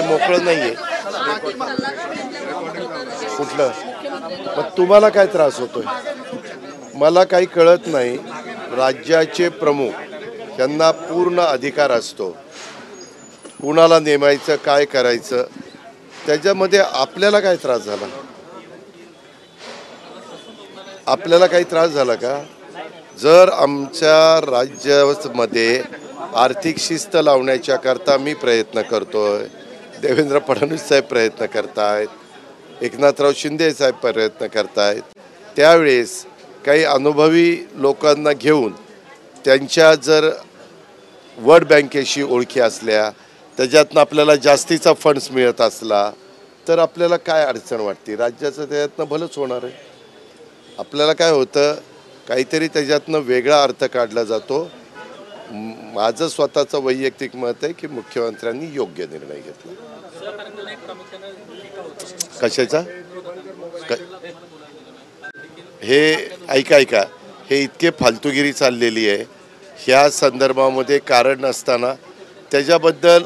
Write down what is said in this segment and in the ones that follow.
मोकळं नाहीये कुठलं. मग तुम्हाला काय त्रास होतोय? मला काही कळत नाही. राज्याचे प्रमुख यांना पूर्ण अधिकार असतो कुणाला नेमायचं काय करायचं. त्याच्यामध्ये आपल्याला काय त्रास झाला? आपल्याला काही त्रास झाला का? जर आमच्या राज्यामध्ये आर्थिक शिस्त लावण्याच्या करता मी प्रयत्न करतोय, देवेंद्र फडणवीस साहेब प्रयत्न करतायत, एकनाथराव शिंदे साहेब प्रयत्न करतायत, त्यावेळेस काही अनुभवी लोकांना घेऊन त्यांच्या जर वर्ल्ड बँकेशी ओळखी असल्या, त्याच्यातनं आपल्याला जास्तीचा फंड्स मिळत असला तर आपल्याला काय अडचण वाटते? राज्याचं त्याच्यातनं भलंच होणार आहे. आपल्याला काय होतं, काहीतरी त्याच्यातनं वेगळा अर्थ काढला जातो. माझं स्वतःचं वैयक्तिक मत आहे की मुख्यमंत्र्यांनी योग्य निर्णय घेतला. कशाचा? हे ऐका, हे इतके फालतूगिरी चाललेली आहे. ह्या संदर्भामध्ये कारण नसताना त्याच्याबद्दल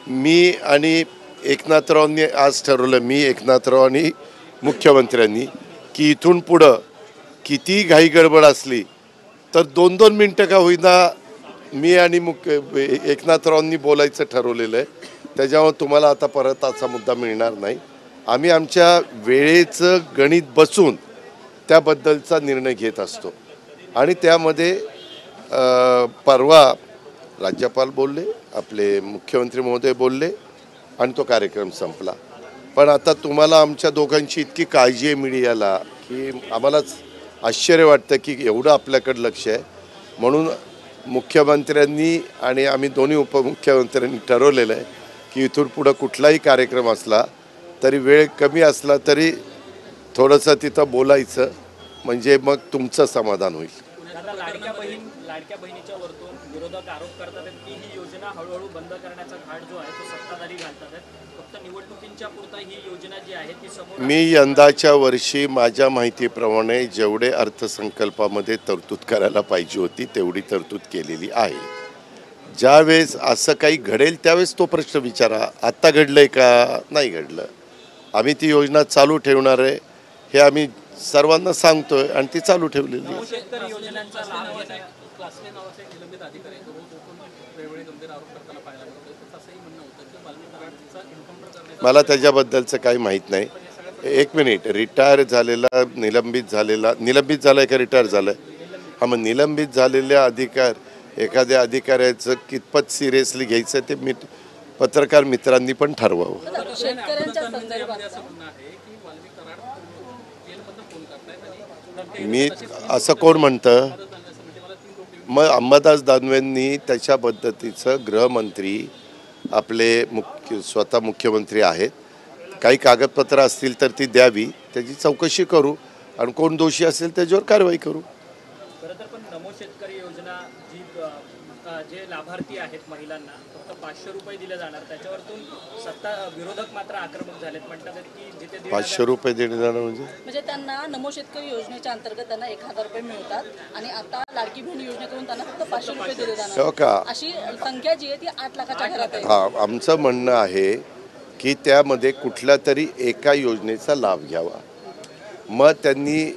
मी आणि एकनाथरावांनी आज ठरवलं, मी एकनाथराव आणि मुख्यमंत्र्यांनी, की इथून पुढं किती घाई गडबड असली तर 2-2 मिनटं का होईना मी आणि एकनाथरावांनी बोलायचं ठरवलेलं आहे. त्याच्यामुळे तुम्हाला आता परत असा मुद्दा मिळणार नाही. आम्ही आमच्या वेळेचं गणित बसून त्याबद्दलचा निर्णय घेत असतो. आणि त्यामध्ये परवा राज्यपाल बोलले, आपले मुख्यमंत्री महोदय बोलले आणि तो कार्यक्रम संपला. पण आता तुम्हाला आमच्या दोघांची इतकी काळजी आहे मीडियाला की आम्हालाच आश्चर्य वाटतं की एवढं आपल्याकडं लक्ष आहे. म्हणून मुख्यमंत्र्यांनी आणि आम्ही दोन्ही उपमुख्यमंत्र्यांनी ठरवलेलं आहे की इथून पुढं कुठलाही कार्यक्रम असला तरी वेळ कमी असला तरी थोडंसं तिथं बोलायचं, म्हणजे मग तुमचं समाधान होईल. लाडक्या बहिणीच्या वरतून विरोधक आरोप करतात की ही योजना हळूहळू बंद करण्याचा घाट जो आहे तो सत्ताधारी घालतात. फक्त निवडणुकींच्या पुरता ही योजना जी आहे ती समोर. मी यंदाच्या वर्षी माझ्या माहितीप्रमाणे जेवढे अर्थसंकल्पामध्ये तरतूद करायला पाहिजे होती तेवढी तरतूद केलेली आहे. ज्यावेळेस असं काही घडेल त्यावेळेस तो प्रश्न विचारा. आत्ता घडलंय का? नाही घडलं. आम्ही ती योजना चालू ठेवणार आहे हे आम्ही सर्वांना सांगतोय आणि ती चालू ठेवलेली आहे. मला त्याच्याबद्दलचं काही माहीत नाही. 1 मिनिट. रिटायर झालेला, निलंबित झालाय का रिटायर झालाय? हा, मग निलंबित झालेल्या एखाद्या अधिकाऱ्याचं कितपत सिरियसली घ्यायचं ते पत्रकार मित्रांनी पण ठरवावं. मी असं कोण म्हणतं? मग अंबादास दानवेंनी त्याच्या पद्धतीचं गृहमंत्री आपले स्वतः मुख्यमंत्री आहेत, काही कागदपत्र असतील तर ती द्यावी, त्याची चौकशी करू आणि कोण दोषी असेल त्याच्यावर कारवाई करू. पण नमो शेतकरी योजना जी जे लाभार्थी आहेत महिलांना फक्त 500 रुपये दिले जाणार, त्याच्यावरतून विरोधक मात्र आक्रमक झालेत. म्हणतात की जिथे 500 रुपये देणे जाणार म्हणजे त्यांना नमो शेतकरी योजनेच्या अंतर्गत त्यांना 1000 रुपये मिळतात आणि आता लाडकी बहीण योजनेकडून त्यांना फक्त 500 रुपये दिले जाणार. अशी संख्या जी आहे ती 8 लाखाच्या घरात आहे. हा, आमचं म्हणणं आहे की त्यामध्ये कुठल्या तरी एका योजनेचा लाभ घ्यावा. मग त्यांनी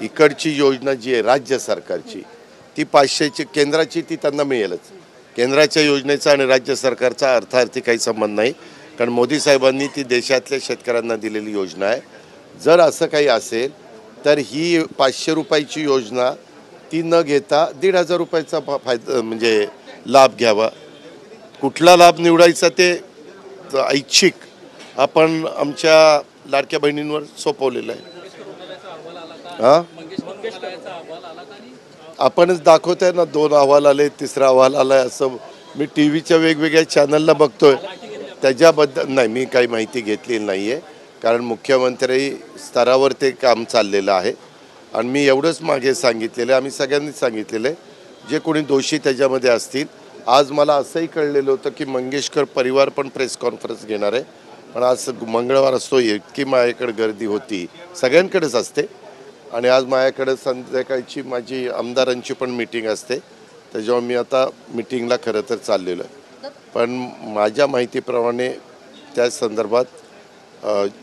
इकडची योजना जी आहे राज्य सरकारची ती 500ची, केंद्राची ती त्यांना मिळेलच. केंद्राच्या योजनेचा आणि राज्य सरकारचा अर्थार्थी काही संबंध नाही, कारण मोदी साहेबांनी ती देशातल्या शेतकऱ्यांना दिलेली योजना आहे. जर असं काही असेल तर ही 500 रुपयाची योजना ती न घेता 1,500 रुपयाचा फायदा म्हणजे लाभ घ्यावा. कुठला लाभ निवडायचा ते ऐच्छिक आपण आमच्या लाडक्या बहिणींवर सोपवलेलं आहे. हां, आपणच दाखवतोय ना, 2 अहवाल आले, 3रा अहवाल आलाय, असं मी टी व्हीच्या वेगवेगळ्या चॅनलला बघतोय. त्याच्याबद्दल नाही, मी काही माहिती घेतलेली नाही आहे, कारण मुख्यमंत्री स्तरावर ते काम चाललेलं आहे. आणि मी एवढंच मागे सांगितलेलं आहे, आम्ही सगळ्यांनीच सांगितलेलं आहे, जे कोणी दोषी त्याच्यामध्ये असतील. आज मला असंही कळलेलं होतं की मंगेशकर परिवार पण प्रेस कॉन्फरन्स घेणार आहे, पण आज मंगळवार असतो, इतकी माझ्याकडे गर्दी होती, सगळ्यांकडेच असते. आणि आज माझ्याकडे संध्याकाळची माझी आमदारांची पण मीटिंग असते, त्याच्यामुळे मी आता मीटिंगला खरं तर चाललेलो आहे. पण माझ्या माहितीप्रमाणे त्या संदर्भात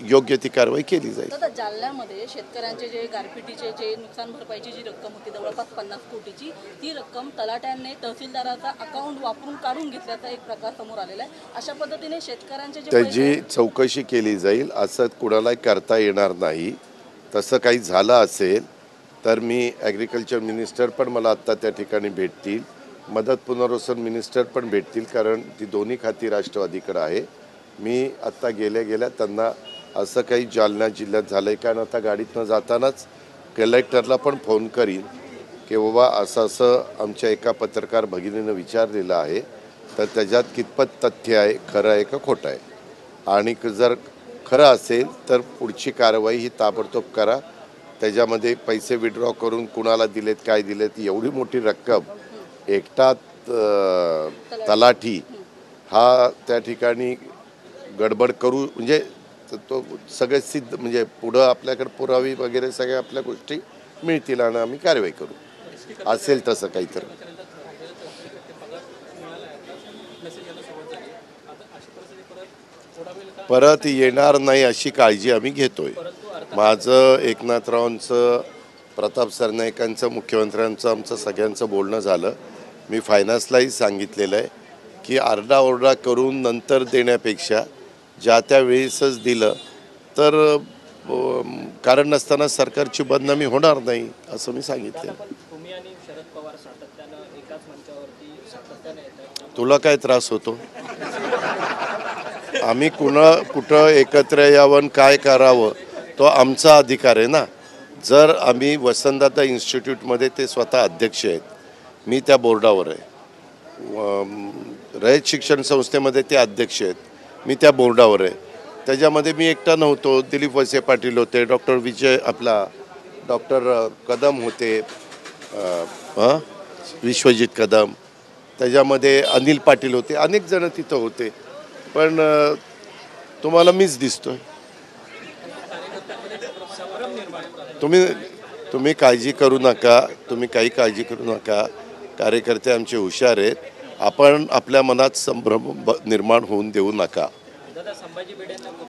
योग्य ती कारवाई केली जाईल. आता जालन्यामध्ये शेतकऱ्यांचे जे गारपिटीचे जे नुकसान भरपाईची जी रक्कम होती जवळपास 50 कोटीची, ती रक्कम तलाट्यांनी तहसीलदाराचा अकाउंट वापरून काढून घेतल्याचा एक प्रकार समोर आलेला आहे. अशा पद्धतीने शेतकऱ्यांचे जे त्याची चौकशी केली जाईल. असं कुणालाही करता येणार नाही. तसं काही झालं असेल तर मी ॲग्रिकल्चर मिनिस्टर पण मला आत्ता त्या ठिकाणी भेटतील, मदत पुनर्वसन मिनिस्टर पण भेटतील, कारण ती दोन्ही खाती राष्ट्रवादीकडे आहे. मी आत्ता गेल्या त्यांना असं काही जालना जिल्ह्यात झालं आहे कारण आता गाडीतनं जातानाच कलेक्टरला पण फोन करीन की बाबा असं आमच्या एका पत्रकार भगिनीनं विचारलेलं आहे, तर त्याच्यात कितपत तथ्य आहे, खरं आहे का खोटं आहे, आणि जर खरं असेल तर पुढची कारवाई ही ताबडतोब करा. त्याच्यामध्ये पैसे विड्रॉ करून कुणाला दिलेत काय दिलेत, एवढी मोठी रक्कम एकटा तलाठी हा त्या ठिकाणी गडबड करू म्हणजे तो सगळे सिद्ध म्हणजे पुढं आपल्याकडे पुरावे वगैरे सगळ्या आपल्या गोष्टी मिळतील आणि आम्ही कारवाई करू असेल तसं काहीतरी. परत येणार नाही अशी काळजी आम्ही घेतोय. माझं एकनाथरावांचं, प्रताप सरनाईकांचं, मुख्यमंत्र्यांचं, आमचं सगळ्यांचं बोलणं झालं. मी फायनान्सलाही सांगितलेलं आहे की आरडाओरडा करून नंतर देण्यापेक्षा ज्या त्या वेळेसच दिलं तर कारण नसताना सरकारची बदनामी होणार नाही असं मी सांगितलं. तुम्ही आणि शरद पवार सातत्यानं एकाच मंचावरती सातत्याने येतात. तुला काय त्रास होतो? आम्ही कुठं एकत्र यावं काय करावं तो आमचा अधिकार आहे ना. जर आम्ही वसंतदादा इन्स्टिट्यूटमध्ये ते स्वतः अध्यक्ष आहेत, मी त्या बोर्डावर आहे. रयत शिक्षण संस्थेमध्ये ते अध्यक्ष आहेत, मी त्या बोर्डावर आहे. त्याच्यामध्ये मी एकटा नव्हतो. दिलीप वळसे पाटील होते, डॉक्टर कदम होते, विश्वजित कदम, त्याच्यामध्ये अनिल पाटील होते, अनेक जण तिथं होते. पण तुम्हाला मीच दिसतोय. तुम्ही काळजी करू नका, तुम्ही काही काळजी करू नका. कार्यकर्ते आमचे हुशार आहेत. आपण आपल्या मनात संभ्रम निर्माण होऊन देऊ नका. दादा, संभाजी भिडेंना